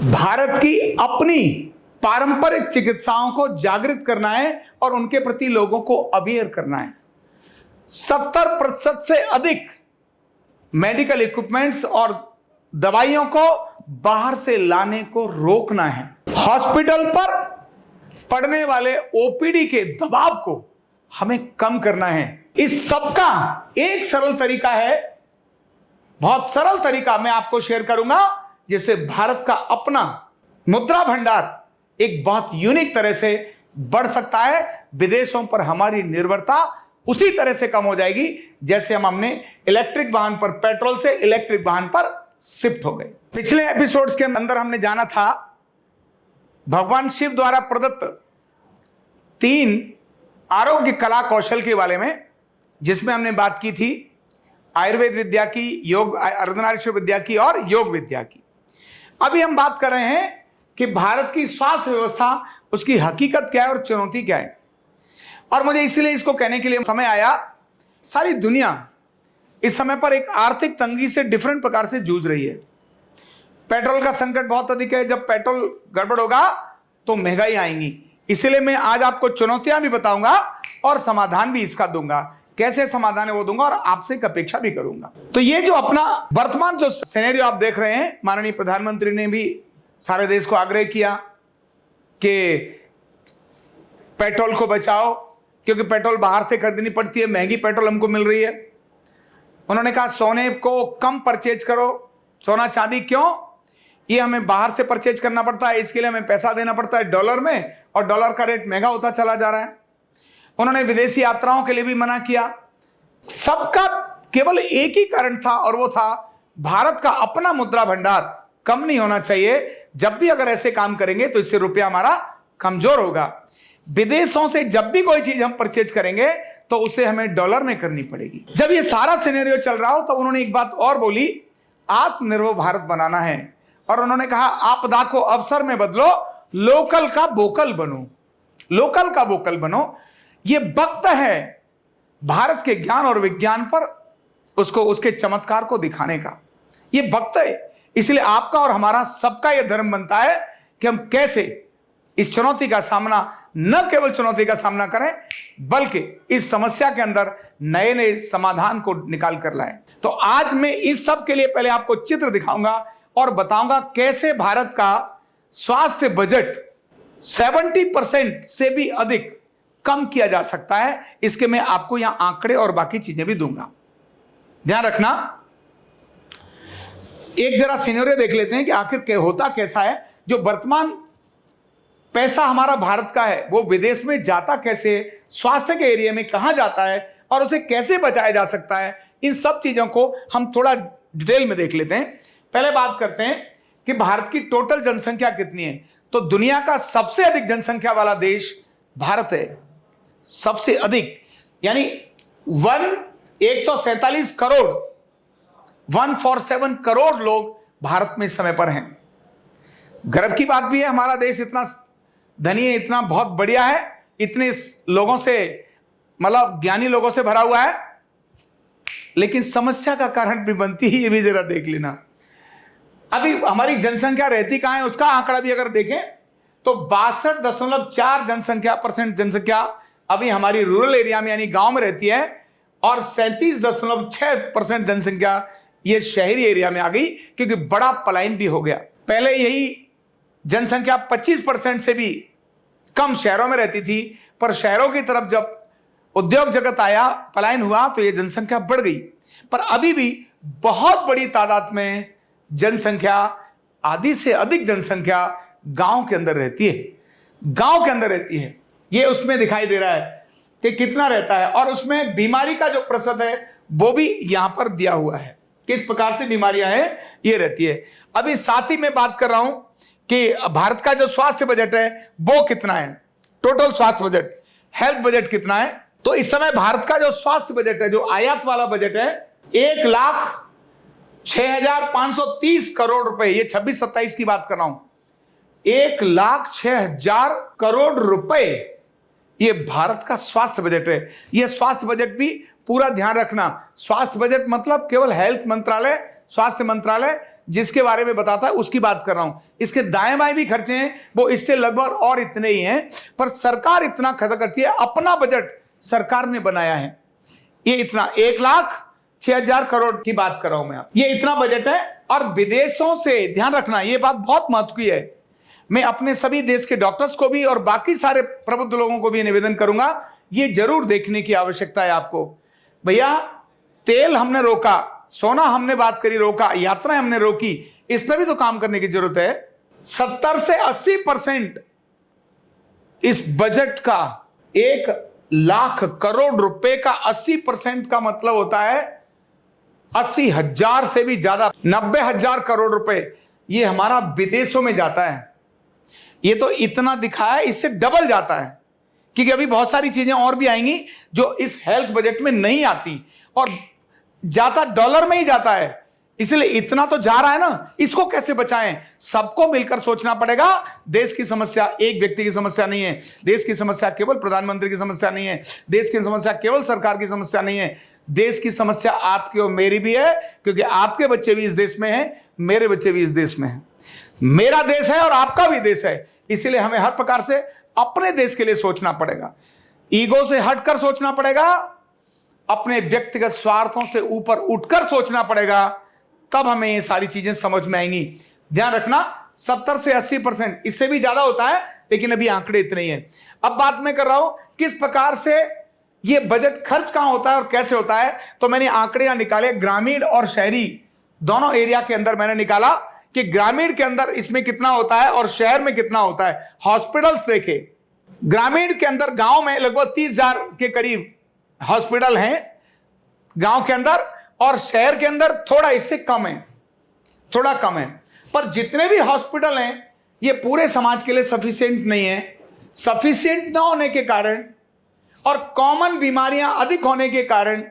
भारत की अपनी पारंपरिक चिकित्साओं को जागृत करना है और उनके प्रति लोगों को अवेयर करना है। 70% से अधिक मेडिकल इक्विपमेंट्स और दवाइयों को बाहर से लाने को रोकना है। हॉस्पिटल पर पड़ने वाले ओपीडी के दबाव को हमें कम करना है। इस सबका एक सरल तरीका है, बहुत सरल तरीका मैं आपको शेयर करूंगा, जिससे भारत का अपना मुद्रा भंडार एक बहुत यूनिक तरह से बढ़ सकता है। विदेशों पर हमारी निर्भरता उसी तरह से कम हो जाएगी जैसे हमने इलेक्ट्रिक वाहन पर, पेट्रोल से इलेक्ट्रिक वाहन पर शिफ्ट हो गए। पिछले एपिसोड्स के अंदर हमने जाना था भगवान शिव द्वारा प्रदत्त 3 आरोग्य कला कौशल के बारे में, जिसमें हमने बात की थी आयुर्वेद विद्या की, योग अर्धनारीश्वर विद्या की और योग विद्या की। अभी हम बात कर रहे हैं कि भारत की स्वास्थ्य व्यवस्था, उसकी हकीकत क्या है और चुनौती क्या है। और मुझे इसलिए इसको कहने के लिए समय आया, सारी दुनिया इस समय पर एक आर्थिक तंगी से डिफरेंट प्रकार से जूझ रही है। पेट्रोल का संकट बहुत अधिक है। जब पेट्रोल गड़बड़ होगा तो महंगाई आएंगी। इसलिए मैं आज आपको चुनौतियां भी बताऊंगा और समाधान भी इसका दूंगा। कैसे समाधान है वो दूंगा और आपसे एक अपेक्षा भी करूंगा। तो ये जो अपना वर्तमान जो सिनेरियो आप देख रहे हैं, माननीय प्रधानमंत्री ने भी सारे देश को आग्रह किया कि पेट्रोल को बचाओ, क्योंकि पेट्रोल बाहर से खरीदनी पड़ती है, महंगी पेट्रोल हमको मिल रही है। उन्होंने कहा सोने को कम परचेज करो। सोना चांदी क्यों? ये हमें बाहर से परचेज करना पड़ता है, इसके लिए हमें पैसा देना पड़ता है डॉलर में, और डॉलर का रेट महंगा होता चला जा रहा है। उन्होंने विदेशी यात्राओं के लिए भी मना किया। सबका केवल एक ही कारण था और वो था भारत का अपना मुद्रा भंडार कम नहीं होना चाहिए। जब भी अगर ऐसे काम करेंगे तो इससे रुपया हमारा कमजोर होगा। विदेशों से जब भी कोई चीज हम परचेज करेंगे तो उसे हमें डॉलर में करनी पड़ेगी। जब ये सारा सिनेरियो चल रहा हो तब उन्होंने एक बात और बोली, आत्मनिर्भर भारत बनाना है। और उन्होंने कहा आपदा को अवसर में बदलो, लोकल का वोकल बनो। लोकल का वोकल बनो। ये वक्त है भारत के ज्ञान और विज्ञान पर उसको, उसके चमत्कार को दिखाने का। ये वक्त है। इसलिए आपका और हमारा सबका यह धर्म बनता है कि हम कैसे इस चुनौती का सामना, न केवल चुनौती का सामना करें बल्कि इस समस्या के अंदर नए नए समाधान को निकाल कर लाएं। तो आज मैं इस सब के लिए पहले आपको चित्र दिखाऊंगा और बताऊंगा कैसे भारत का स्वास्थ्य बजट 70% से भी अधिक कम किया जा सकता है। इसके मैं आपको यहां आंकड़े और बाकी चीजें भी दूंगा। ध्यान रखना। एक जरा सिनेरियो देख लेते हैं कि आखिर होता कैसा है। जो वर्तमान पैसा हमारा भारत का है वो विदेश में जाता कैसे, स्वास्थ्य के एरिया में कहां जाता है और उसे कैसे बचाया जा सकता है, इन सब चीजों को हम थोड़ा डिटेल में देख लेते हैं। पहले बात करते हैं कि भारत की टोटल जनसंख्या कितनी है। तो दुनिया का सबसे अधिक जनसंख्या वाला देश भारत है। सबसे अधिक, यानी 147 करोड़ 147 करोड़ लोग भारत में इस समय पर हैं। गर्व की बात भी है, हमारा देश इतना धनी है, इतना बहुत बढ़िया है, इतने लोगों से, मतलब ज्ञानी लोगों से भरा हुआ है। लेकिन समस्या का कारण भी बनती है, ये भी जरा देख लेना। अभी हमारी जनसंख्या रहती कहां है उसका आंकड़ा भी अगर देखें तो 62.4 जनसंख्या अभी हमारी रूरल एरिया में यानी गांव में रहती है, और 37.6% जनसंख्या ये शहरी एरिया में आ गई, क्योंकि बड़ा पलायन भी हो गया। पहले यही जनसंख्या 25% से भी कम शहरों में रहती थी, पर शहरों की तरफ जब उद्योग जगत आया, पलायन हुआ, तो ये जनसंख्या बढ़ गई। पर अभी भी बहुत बड़ी तादाद में जनसंख्या, आधी से अधिक जनसंख्या गांव के अंदर रहती है। गांव के अंदर रहती है, ये उसमें दिखाई दे रहा है कि कितना रहता है। और उसमें बीमारी का जो प्रतिशत है वो भी यहां पर दिया हुआ है, किस प्रकार से बीमारियां हैं ये रहती है। अभी साथ ही मैं बात कर रहा हूं कि भारत का जो स्वास्थ्य बजट है वो कितना है, टोटल स्वास्थ्य बजट, हेल्थ बजट कितना है। तो इस समय भारत का जो स्वास्थ्य बजट है, जो आयात वाला बजट है, 1,06,530 करोड़ रुपए। ये 26-27 की बात कर रहा हूं। 1,06,000 करोड़ रुपए ये भारत का स्वास्थ्य बजट है। ये स्वास्थ्य बजट भी पूरा ध्यान रखना, स्वास्थ्य बजट मतलब केवल हेल्थ मंत्रालय, स्वास्थ्य मंत्रालय, जिसके बारे में बताता है उसकी बात कर रहा हूं। इसके दाएं बाएं भी खर्चे हैं, वो इससे लगभग और इतने ही हैं, पर सरकार इतना खर्च करती है। अपना बजट सरकार ने बनाया है, ये इतना 1,06,000 करोड़ की बात कर रहा हूं मैं, ये इतना बजट है। और विदेशों से ध्यान रखना, ये बात बहुत महत्व की है। मैं अपने सभी देश के डॉक्टर्स को भी और बाकी सारे प्रबुद्ध लोगों को भी निवेदन करूंगा, ये जरूर देखने की आवश्यकता है आपको। भैया, तेल हमने रोका, सोना हमने बात करी रोका, यात्राएं हमने रोकी, इस पर भी तो काम करने की जरूरत है। 70 से 80% इस बजट का, 1,00,000 करोड़ रुपए का 80% का मतलब होता है 80,000 से भी ज्यादा, 90,000 करोड़ रुपए ये हमारा विदेशों में जाता है। ये तो इतना दिखाया है, इससे डबल जाता है, क्योंकि अभी बहुत सारी चीजें और भी आएंगी जो इस हेल्थ बजट में नहीं आती, और जाता डॉलर में ही जाता है। इसलिए इतना तो जा रहा है ना, इसको कैसे बचाएं, सबको मिलकर सोचना पड़ेगा। देश की समस्या एक व्यक्ति की समस्या नहीं है, देश की समस्या केवल प्रधानमंत्री की समस्या नहीं है, देश की समस्या केवल सरकार की समस्या नहीं है, देश की समस्या आपकी और मेरी भी है, क्योंकि आपके बच्चे भी इस देश में हैं, मेरे बच्चे भी इस देश में हैं, मेरा देश है और आपका भी देश है। इसलिए हमें हर प्रकार से अपने देश के लिए सोचना पड़ेगा, ईगो से हटकर सोचना पड़ेगा, अपने व्यक्तिगत स्वार्थों से ऊपर उठकर सोचना पड़ेगा, तब हमें ये सारी चीजें समझ में आएंगी। ध्यान रखना, 70 से 80%, इससे भी ज्यादा होता है, लेकिन अभी आंकड़े इतने ही हैं। अब बात मैं कर रहा हूं किस प्रकार से ये बजट खर्च कहां होता है और कैसे होता है। तो मैंने आंकड़े यहां निकाले, ग्रामीण और शहरी दोनों एरिया के अंदर मैंने निकाला कि ग्रामीण के अंदर इसमें कितना होता है और शहर में कितना होता है। हॉस्पिटल्स देखे, ग्रामीण के अंदर गांव में लगभग 30,000 के करीब हॉस्पिटल हैं गांव के अंदर, और शहर के अंदर थोड़ा इससे कम है, थोड़ा कम है। पर जितने भी हॉस्पिटल हैं ये पूरे समाज के लिए सफिशिएंट नहीं है। सफिशिएंट ना होने के कारण और कॉमन बीमारियां अधिक होने के कारण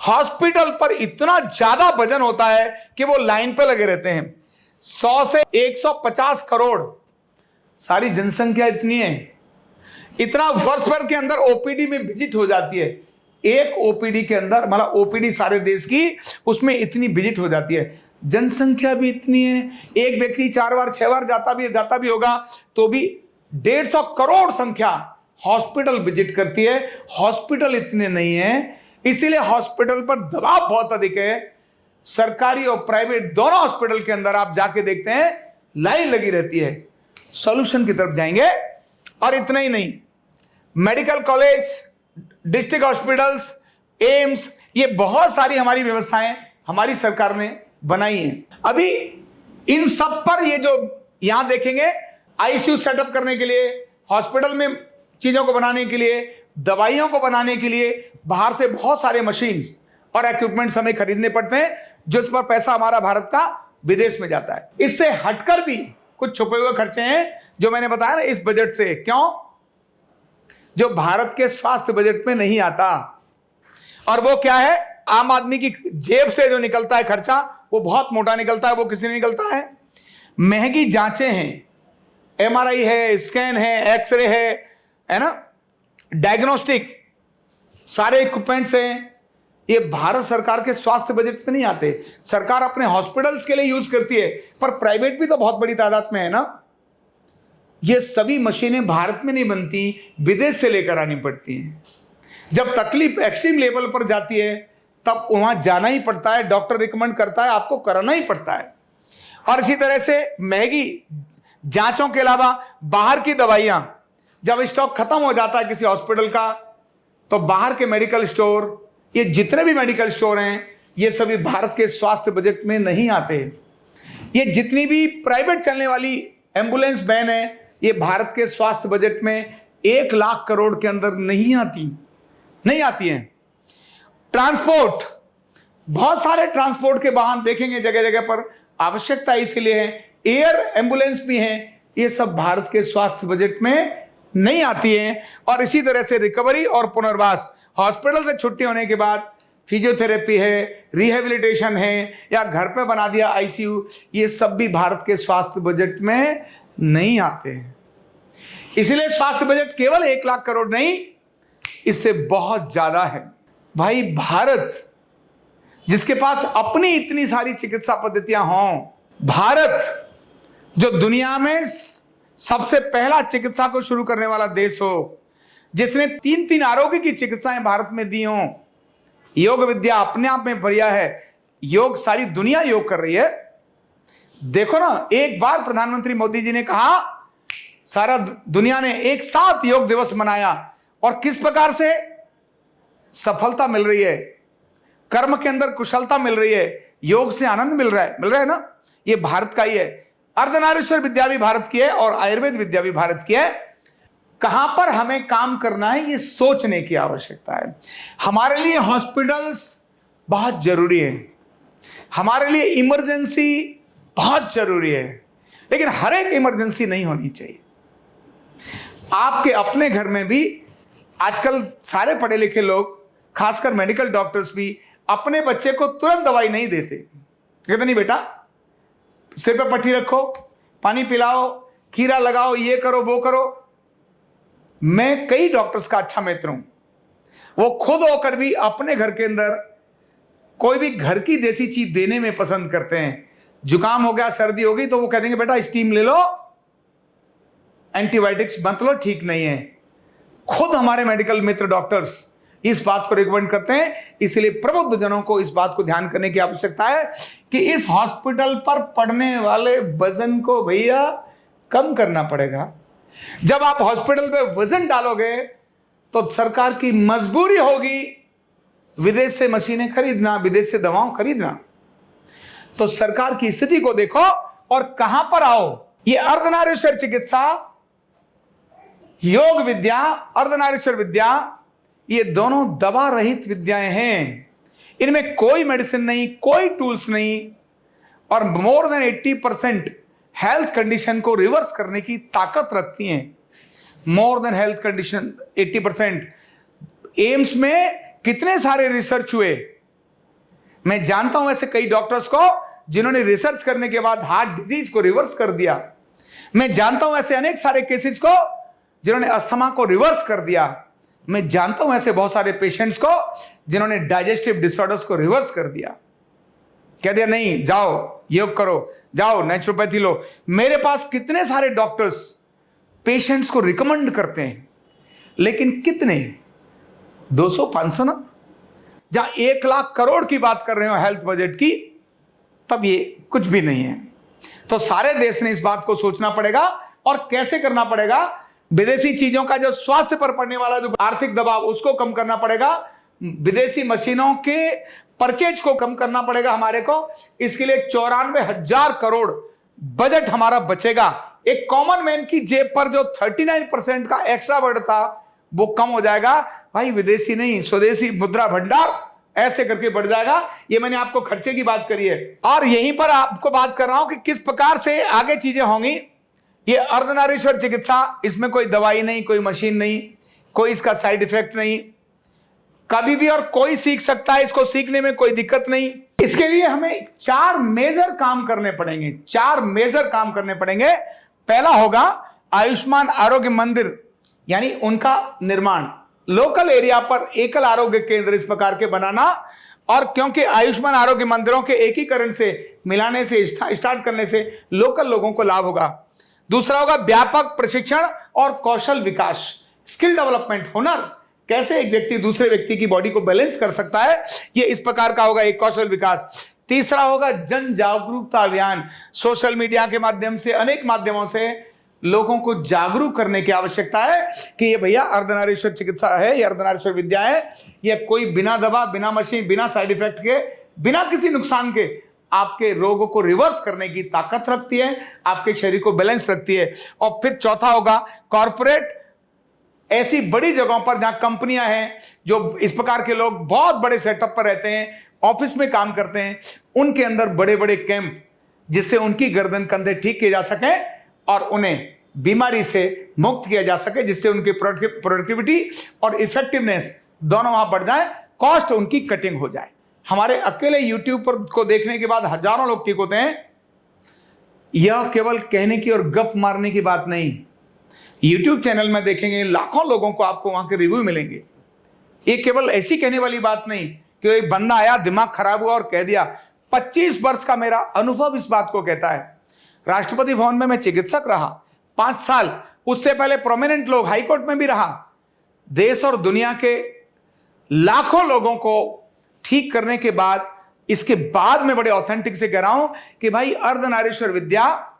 हॉस्पिटल पर इतना ज्यादा वजन होता है कि वो लाइन पे लगे रहते हैं। 100 से 150 करोड़ सारी जनसंख्या इतनी है, इतना वर्ष भर के अंदर ओपीडी में विजिट हो जाती है। एक ओपीडी के अंदर, मतलब ओपीडी सारे देश की, उसमें इतनी विजिट हो जाती है। जनसंख्या भी इतनी है, एक व्यक्ति 4 बार 6 बार जाता भी होगा, तो भी 150 करोड़ संख्या हॉस्पिटल विजिट करती है। हॉस्पिटल इतने नहीं है, इसीलिए हॉस्पिटल पर दबाव बहुत अधिक है। सरकारी और प्राइवेट दोनों हॉस्पिटल के अंदर आप जाके देखते हैं लाइन लगी रहती है। सॉल्यूशन की तरफ जाएंगे। और इतना ही नहीं, medical college, district hospitals, AIIMS, ये बहुत सारी हमारी व्यवस्थाएं हमारी सरकार ने बनाई हैं। अभी इन सब पर ये जो यहां देखेंगे, आईसीयू सेटअप करने के लिए, हॉस्पिटल में चीजों को बनाने के लिए, दवाइयों को बनाने के लिए बाहर से बहुत सारे मशीन्स और इक्विपमेंट्स हमें खरीदने पड़ते हैं, जिस पर पैसा हमारा भारत का विदेश में जाता है। इससे हटकर भी कुछ छुपे हुए खर्चे हैं जो मैंने बताया ना इस बजट से, क्यों, जो भारत के स्वास्थ्य बजट में नहीं आता। और वो क्या है, आम आदमी की जेब से जो निकलता है खर्चा, वो बहुत मोटा निकलता है। वो किसी नहीं निकलता है, महंगी जांचें हैं, एमआरआई है, स्कैन है, एक्सरे है ना, डायग्नोस्टिक सारे इक्विपमेंट्स हैं, ये भारत सरकार के स्वास्थ्य बजट में नहीं आते। सरकार अपने हॉस्पिटल्स के लिए यूज करती है, पर प्राइवेट भी तो बहुत बड़ी तादाद में है ना। ये सभी मशीनें भारत में नहीं बनती, विदेश से लेकर आनी पड़ती हैं। जब तकलीफ एक्सट्रीम लेवल पर जाती है तब वहां जाना ही पड़ता है, डॉक्टर रिकमेंड करता है, आपको कराना ही पड़ता है। और इसी तरह से महंगी जांचों के अलावा बाहर की दवाइयां, जब स्टॉक खत्म हो जाता है किसी हॉस्पिटल का, तो बाहर के मेडिकल स्टोर, ये जितने भी मेडिकल स्टोर हैं, ये सभी भारत के स्वास्थ्य बजट में नहीं आते। ये जितनी भी प्राइवेट चलने वाली एम्बुलेंस वैन है, ये भारत के स्वास्थ्य बजट में 1,00,000 करोड़ के अंदर नहीं आती हैं। ट्रांसपोर्ट, बहुत सारे ट्रांसपोर्ट के वाहन देखेंगे जगह जगह पर, आवश्यकता इसलिए है। एयर एम्बुलेंस भी हैं, ये सब भारत के स्वास्थ्य बजट में नहीं आती हैं। और इसी तरह से रिकवरी और पुनर्वास, हॉस्पिटल से छुट्टी होने के बाद फिजियोथेरेपी है, रिहेबिलिटेशन है, या घर पे बना दिया आईसीयू, ये सब भी भारत के स्वास्थ्य बजट में नहीं आते हैं। इसलिए स्वास्थ्य बजट केवल 1,00,000 करोड़ नहीं, इससे बहुत ज्यादा है। भाई, भारत जिसके पास अपनी इतनी सारी चिकित्सा पद्धतियां हों, भारत जो दुनिया में सबसे पहला चिकित्सा को शुरू करने वाला देश हो, जिसने 3 आरोग्य की चिकित्साएं भारत में दी हों, योग विद्या अपने आप में बढ़िया है। योग सारी दुनिया योग कर रही है। देखो ना, एक बार प्रधानमंत्री मोदी जी ने कहा सारा दुनिया ने एक साथ योग दिवस मनाया और किस प्रकार से सफलता मिल रही है, कर्म के अंदर कुशलता मिल रही है, योग से आनंद मिल रहा है ना। ये भारत का ही है। अर्धनारीश्वर विद्या भी भारत की है और आयुर्वेद विद्या भी भारत की है। कहां पर हमें काम करना है ये सोचने की आवश्यकता है। हमारे लिए हॉस्पिटल्स बहुत जरूरी है, हमारे लिए इमरजेंसी बहुत जरूरी है, लेकिन हर एक इमरजेंसी नहीं होनी चाहिए। आपके अपने घर में भी आजकल सारे पढ़े लिखे लोग, खासकर मेडिकल डॉक्टर्स भी अपने बच्चे को तुरंत दवाई नहीं देते। कहते नहीं बेटा, सिर पे पट्टी रखो, पानी पिलाओ, खीरा लगाओ, ये करो वो करो। मैं कई डॉक्टर्स का अच्छा मित्र हूं, वो खुद होकर भी अपने घर के अंदर कोई भी घर की देसी चीज देने में पसंद करते हैं। जुकाम हो गया, सर्दी हो गई, तो वो कह देंगे बेटा स्टीम ले लो, एंटीबायोटिक्स मत लो, ठीक नहीं है। खुद हमारे मेडिकल मित्र डॉक्टर्स इस बात को रिकमेंड करते हैं। इसलिए प्रबुद्ध जनों को इस बात को ध्यान करने की आवश्यकता है कि इस हॉस्पिटल पर पड़ने वाले वजन को भैया कम करना पड़ेगा। जब आप हॉस्पिटल पे वजन डालोगे तो सरकार की मजबूरी होगी विदेश से मशीनें खरीदना, विदेश से दवाओं खरीदना। तो सरकार की स्थिति को देखो और कहां पर आओ। ये अर्धनारीश्वर चिकित्सा, योग विद्या, अर्धनारीश्वर विद्या, ये दोनों दवा रहित विद्याएं हैं। इनमें कोई मेडिसिन नहीं, कोई टूल्स नहीं, और मोर देन 80% हेल्थ कंडीशन को रिवर्स करने की ताकत रखती हैं। More than health condition 80%। AIIMS में कितने सारे रिसर्च हुए, मैं जानता हूं ऐसे कई डॉक्टर्स को जिन्होंने रिसर्च करने के बाद हार्ट डिजीज को रिवर्स कर दिया। मैं जानता हूं ऐसे अनेक सारे केसेस को जिन्होंने अस्थमा को रिवर्स कर दिया। मैं जानता हूं ऐसे बहुत सारे पेशेंट्स को जिन्होंने डाइजेस्टिव डिसऑर्डर्स को रिवर्स कर दिया। कह दिया नहीं, जाओ योग करो, जाओ नेचुरोपैथी लो। मेरे पास कितने सारे डॉक्टर्स पेशेंट्स को रिकमेंड करते हैं, लेकिन कितने, 200-500 ना। जहां 1 लाख करोड़ की बात कर रहे हो हेल्थ बजट की, तब ये कुछ भी नहीं है। तो सारे देश ने इस बात को सोचना पड़ेगा और कैसे करना पड़ेगा। विदेशी चीजों का जो स्वास्थ्य पर पड़ने वाला जो आर्थिक दबाव, उसको कम करना पड़ेगा। विदेशी मशीनों के परचेज को कम करना पड़ेगा हमारे को। इसके लिए 94,000 करोड़ बजट हमारा बचेगा। एक कॉमन मैन की जेब पर जो 39% का एक्स्ट्रा बर्डन था वो कम हो जाएगा। भाई विदेशी नहीं, स्वदेशी मुद्रा भंडार ऐसे करके बढ़ जाएगा। ये मैंने आपको खर्चे की बात करी है और यहीं पर आपको बात कर रहा हूं कि किस प्रकार से आगे चीजें होंगी। ये अर्धनारीश्वर चिकित्सा, इसमें कोई दवाई नहीं, कोई मशीन नहीं, कोई इसका साइड इफेक्ट नहीं, कभी भी और कोई सीख सकता है, इसको सीखने में कोई दिक्कत नहीं। इसके लिए हमें 4 मेजर काम करने पड़ेंगे। 4 मेजर काम करने पड़ेंगे। पहला होगा आयुष्मान आरोग्य मंदिर, यानी उनका निर्माण, लोकल एरिया पर एकल आरोग्य केंद्र इस प्रकार के बनाना। और क्योंकि आयुष्मान आरोग्य मंदिरों के एकीकरण से, मिलाने से, स्टार्ट करने से लोकल लोगों को लाभ होगा। दूसरा होगा व्यापक प्रशिक्षण और कौशल विकास, स्किल डेवलपमेंट, हुनर, कैसे एक व्यक्ति दूसरे व्यक्ति की बॉडी को बैलेंस कर सकता है, ये इस प्रकार का होगा एक कौशल विकास। तीसरा होगा जन जागरूकता अभियान, सोशल मीडिया के माध्यम से, अनेक माध्यमों से लोगों को जागरूक करने की आवश्यकता है कि ये भैया अर्धनारीश्वर चिकित्सा है, ये अर्धनारीश्वर विद्या है, ये कोई बिना दवा, बिना मशीन, बिना साइड इफेक्ट के, बिना किसी नुकसान के आपके रोगों को रिवर्स करने की ताकत रखती है, आपके शरीर को बैलेंस रखती है। और फिर चौथा होगा कॉर्पोरेट, ऐसी बड़ी जगहों पर जहां कंपनियां हैं, जो इस प्रकार के लोग बहुत बड़े सेटअप पर रहते हैं, ऑफिस में काम करते हैं, उनके अंदर बड़े बड़े कैंप, जिससे उनकी गर्दन कंधे ठीक किए जा सके और उन्हें बीमारी से मुक्त किया जा सके, जिससे उनकी प्रोडक्टिविटी और इफेक्टिवनेस दोनों वहां बढ़ जाए, कॉस्ट उनकी कटिंग हो जाए। हमारे अकेले यूट्यूब पर को देखने के बाद हजारों लोग ठीक होते हैं। यह केवल कहने की और गप मारने की बात नहीं। यूट्यूब चैनल में देखेंगे लाखों लोगों को आपको वहां के रिव्यू मिलेंगे। ये केवल ऐसी कहने वाली बात नहीं, कि एक बंदा आया, दिमाग खराब हुआ और कह दिया। 25 वर्ष का मेरा अनुभव इस बात को कहता है। राष्ट्रपति भवन में मैं चिकित्सक रहा 5 साल, उससे पहले प्रोमिनेंट लोग, हाईकोर्ट में भी रहा। देश और दुनिया के लाखों लोगों को ठीक करने के बाद, इसके बाद मैं बड़े ऑथेंटिक से कह रहा हूं कि भाई अर्धनारीश्वर विद्या,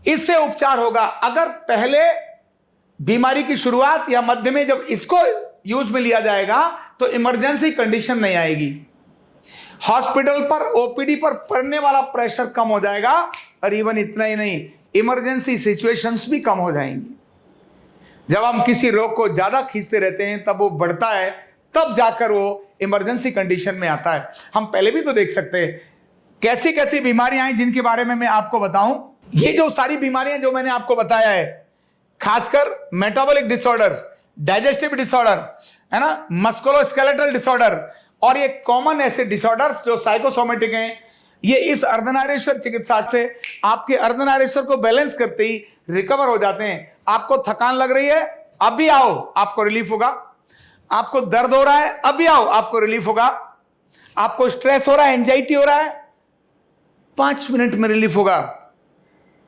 इससे उपचार होगा। अगर पहले बीमारी की शुरुआत या मध्य में जब इसको यूज में लिया जाएगा तो इमरजेंसी कंडीशन नहीं आएगी, हॉस्पिटल पर, ओपीडी पर पड़ने वाला प्रेशर कम हो जाएगा, और इवन इतना ही नहीं, इमरजेंसी सिचुएशंस भी कम हो जाएंगी। जब हम किसी रोग को ज्यादा खींचते रहते हैं तब वो बढ़ता है, तब जाकर वो इमरजेंसी कंडीशन में आता है। हम पहले भी तो देख सकते हैं कैसी कैसी बीमारियां हैं जिनके बारे में मैं आपको बताऊं। ये जो सारी बीमारियां जो मैंने आपको बताया है, खासकर मेटाबॉलिक डिसऑर्डर्स, डाइजेस्टिव डिसऑर्डर, है ना, मस्कुलोस्केलेटल डिसऑर्डर, और ये कॉमन ऐसे डिसऑर्डर्स जो साइकोसोमेटिक हैं, ये इस अर्धनारीश्वर चिकित्सा से आपके अर्धनारीश्वर को बैलेंस करते ही रिकवर हो जाते हैं। आपको थकान लग रही है, अभी आओ, आपको रिलीफ होगा। आपको दर्द हो रहा है, अभी आओ, आपको रिलीफ होगा। आपको स्ट्रेस हो रहा है, एंजाइटी हो रहा है, 5 मिनट में रिलीफ होगा,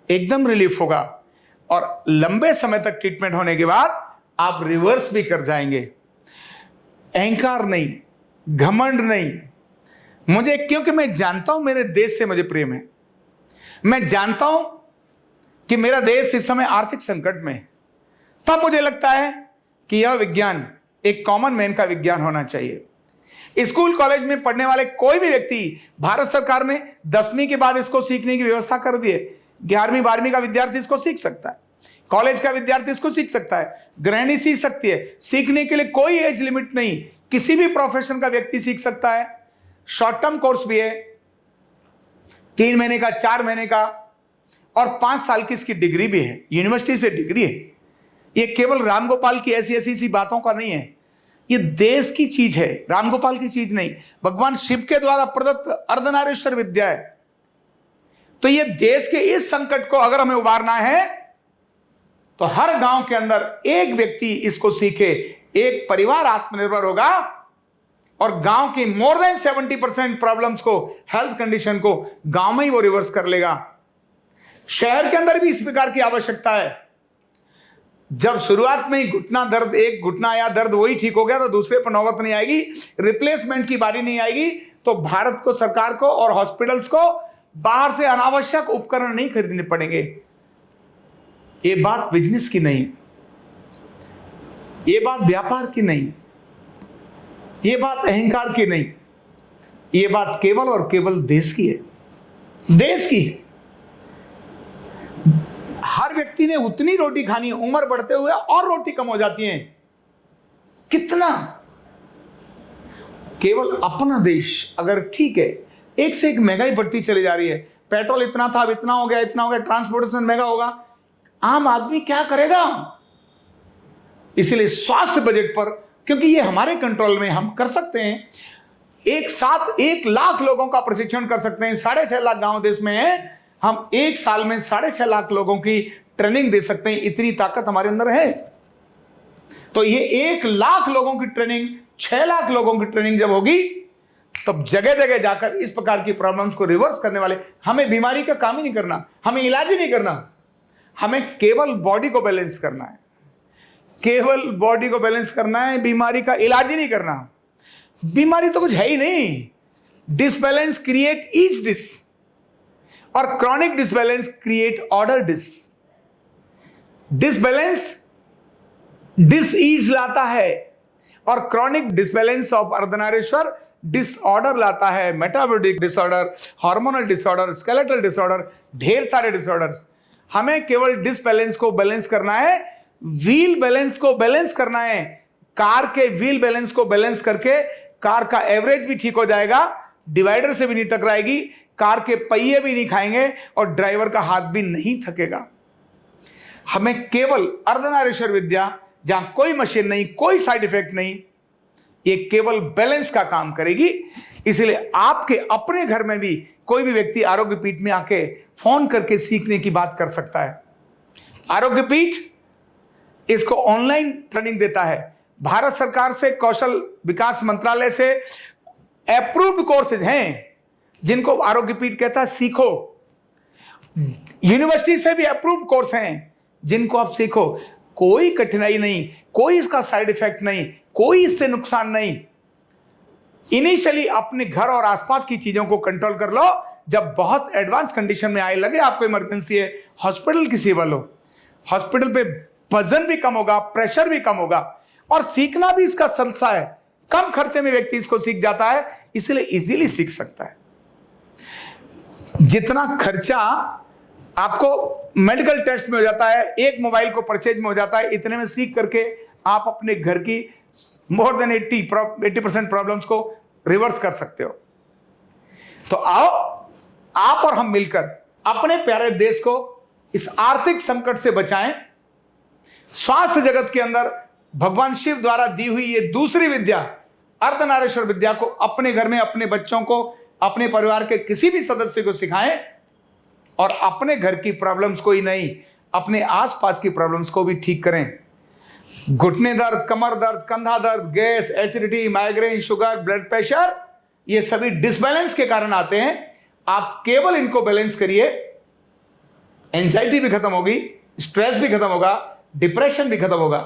एकदम रिलीफ होगा। और लंबे समय तक ट्रीटमेंट होने के बाद आप रिवर्स भी कर जाएंगे। अहंकार नहीं, घमंड नहीं, मुझे, क्योंकि मैं जानता हूं मेरे देश से मुझे प्रेम है। मैं जानता हूं कि मेरा देश इस समय आर्थिक संकट में है, तब मुझे लगता है कि यह विज्ञान एक कॉमन मैन का विज्ञान होना चाहिए। स्कूल कॉलेज में पढ़ने वाले कोई भी व्यक्ति, भारत सरकार ने 10वीं के बाद इसको सीखने की व्यवस्था कर दी है। 11वीं 12वीं का विद्यार्थी इसको सीख सकता है, कॉलेज का विद्यार्थी इसको सीख सकता है, गृहिणी सीख सकती है। सीखने के लिए कोई एज लिमिट नहीं, किसी भी प्रोफेशन का व्यक्ति सीख सकता है। शॉर्ट टर्म कोर्स भी है, 3 महीने का, 4 महीने का, और 5 साल की इसकी डिग्री भी है, यूनिवर्सिटी से डिग्री है। ये केवल रामगोपाल की ऐसी ऐसी सी बातों का नहीं है, ये देश की चीज है, रामगोपाल की चीज नहीं, भगवान शिव के द्वारा प्रदत्त अर्धनारीश्वर विद्या है। तो ये देश के इस संकट को अगर हमें उबारना है तो हर गांव के अंदर एक व्यक्ति इसको सीखे, एक परिवार आत्मनिर्भर होगा, और गांव की मोर देन 70% प्रॉब्लम्स को, हेल्थ कंडीशन को गांव में ही वो रिवर्स कर लेगा। शहर के अंदर भी इस प्रकार की आवश्यकता है। जब शुरुआत में ही घुटना दर्द, एक घुटना या दर्द वही ठीक हो गया तो दूसरे पर नौबत नहीं आएगी, रिप्लेसमेंट की बारी नहीं आएगी। तो भारत को, सरकार को और हॉस्पिटल्स को बाहर से अनावश्यक उपकरण नहीं खरीदने पड़ेंगे। ये बात बिजनेस की नहीं, ये बात व्यापार की नहीं, ये बात अहंकार की नहीं, ये बात केवल और केवल देश की है, देश की है। हर व्यक्ति ने उतनी रोटी खानी है, उम्र बढ़ते हुए और रोटी कम हो जाती है। कितना, केवल अपना देश अगर ठीक है, एक से एक महंगाई बढ़ती चली जा रही है। पेट्रोल इतना था, अब इतना हो गया, इतना हो गया, ट्रांसपोर्टेशन महंगा होगा, आम आदमी क्या करेगा? इसलिए स्वास्थ्य बजट पर, क्योंकि ये हमारे कंट्रोल में, हम कर सकते हैं, एक साथ 1 लाख लोगों का प्रशिक्षण कर सकते हैं। 6.5 लाख गांव देश में है, हम 1 साल में 6.5 लाख लोगों की ट्रेनिंग दे सकते हैं, इतनी ताकत हमारे अंदर है। तो ये 1 लाख लोगों की ट्रेनिंग, 6 लाख लोगों की ट्रेनिंग जब होगी, तब जगह जगह जाकर इस प्रकार की प्रॉब्लम्स को रिवर्स करने वाले, हमें बीमारी का काम ही नहीं करना, हमें इलाज ही नहीं करना, हमें केवल बॉडी को बैलेंस करना है, केवल बॉडी को बैलेंस करना है, बीमारी का इलाज ही नहीं करना। बीमारी तो कुछ है ही नहीं। डिसबैलेंस क्रिएट ईच डिस, और chronic disbalance create order this. Disbalance disease लाता है, और chronic disbalance of Ardhanarishvara disorder लाता है। Metabolic disorder, hormonal disorder, skeletal disorder, ढेर सारे डिसऑर्डर्स। हमें केवल डिसबैलेंस को बैलेंस करना है, व्हील बैलेंस को बैलेंस करना है। कार के व्हील बैलेंस को बैलेंस करके कार का एवरेज भी ठीक हो जाएगा, डिवाइडर से भी नहीं टकराएगी, कार के पहिए भी नहीं खाएंगे, और ड्राइवर का हाथ भी नहीं थकेगा। हमें केवल अर्धनारीश्वर विद्या, जहां कोई मशीन नहीं, कोई साइड इफेक्ट नहीं, ये केवल बैलेंस का काम करेगी। इसलिए आपके अपने घर में भी कोई भी व्यक्ति आरोग्य पीठ में आके फोन करके सीखने की बात कर सकता है। आरोग्य पीठ इसको ऑनलाइन ट्रेनिंग देता है। भारत सरकार से, कौशल विकास मंत्रालय से अप्रूव्ड कोर्सेज हैं जिनको आरोग्य पीठ कहता है सीखो। यूनिवर्सिटी से भी अप्रूव्ड कोर्स हैं जिनको आप सीखो। कोई कठिनाई नहीं, कोई इसका साइड इफेक्ट नहीं, कोई इससे नुकसान नहीं। इनिशियली अपने घर और आसपास की चीजों को कंट्रोल कर लो। जब बहुत एडवांस कंडीशन में आए, लगे आपको इमरजेंसी है, हॉस्पिटल की सेवा लो। हॉस्पिटल पे वजन भी कम होगा, प्रेशर भी कम होगा, और सीखना भी इसका सलसा है। कम खर्चे में व्यक्ति इसको सीख जाता है, इसलिए इजीली सीख सकता है। जितना खर्चा आपको मेडिकल टेस्ट में हो जाता है, एक मोबाइल को परचेज में हो जाता है, इतने में सीख करके आप अपने घर की मोर देन 80% प्रॉब्लम्स को रिवर्स कर सकते हो। तो आओ आप और हम मिलकर अपने प्यारे देश को इस आर्थिक संकट से बचाएं। स्वास्थ्य जगत के अंदर भगवान शिव द्वारा दी हुई ये दूसरी विद्या, अर्धनारीश्वर विद्या को अपने घर में अपने बच्चों को, अपने परिवार के किसी भी सदस्य को सिखाएं, और अपने घर की प्रॉब्लम्स को ही नहीं, अपने आसपास की प्रॉब्लम्स को भी ठीक करें। घुटने दर्द, कमर दर्द, कंधा दर्द, gas, acidity, migraine, sugar, blood pressure, ये सभी डिसबैलेंस के कारण आते हैं। आप केवल इनको बैलेंस करिए, एंजाइटी भी खत्म होगी, स्ट्रेस भी खत्म होगा, डिप्रेशन भी खत्म होगा।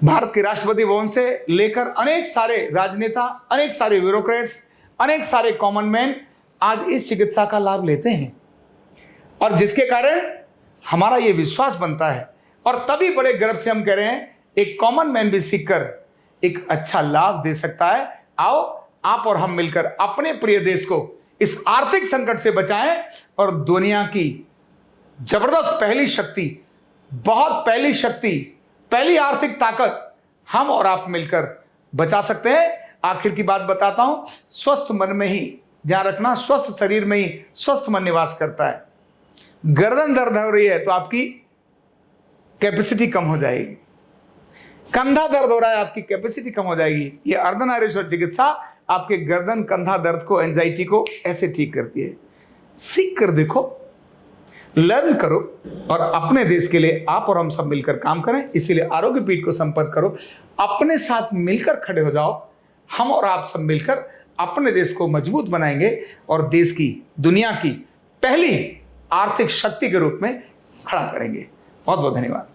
भारत के राष्ट्रपति भवन से लेकर अनेक सारे राजनेता, अनेक सारे ब्यूरोक्रेट्स, अनेक सारे कॉमन मैन आज इस चिकित्सा का लाभ लेते हैं, और जिसके कारण हमारा यह विश्वास बनता है, और तभी बड़े गर्व से हम कह रहे हैं एक कॉमन मैन भी सीखकर एक अच्छा लाभ दे सकता है। आओ आप और हम मिलकर अपने प्रिय देश को इस आर्थिक संकट से बचाएं, और दुनिया की जबरदस्त पहली शक्ति, बहुत पहली शक्ति, पहली आर्थिक ताकत हम और आप मिलकर बचा सकते हैं। आखिर की बात बताता हूं, स्वस्थ मन में ही ध्यान रखना, स्वस्थ शरीर में ही स्वस्थ मन निवास करता है। गर्दन दर्द हो रही है तो आपकी कैपेसिटी कम हो जाएगी, कंधा दर्द हो रहा है आपकी कैपेसिटी कम हो जाएगी। ये अर्धनारीश्वर चिकित्सा आपके गर्दन कंधा दर्द को, एंजाइटी को ऐसे ठीक करती है। सीख कर देखो, लर्न करो, और अपने देश के लिए आप और हम सब मिलकर काम करें। इसीलिए आरोग्य पीठ को संपर्क करो, अपने साथ मिलकर खड़े हो जाओ। हम और आप सब मिलकर अपने देश को मजबूत बनाएंगे और देश की, दुनिया की पहली आर्थिक शक्ति के रूप में खड़ा करेंगे। बहुत बहुत धन्यवाद।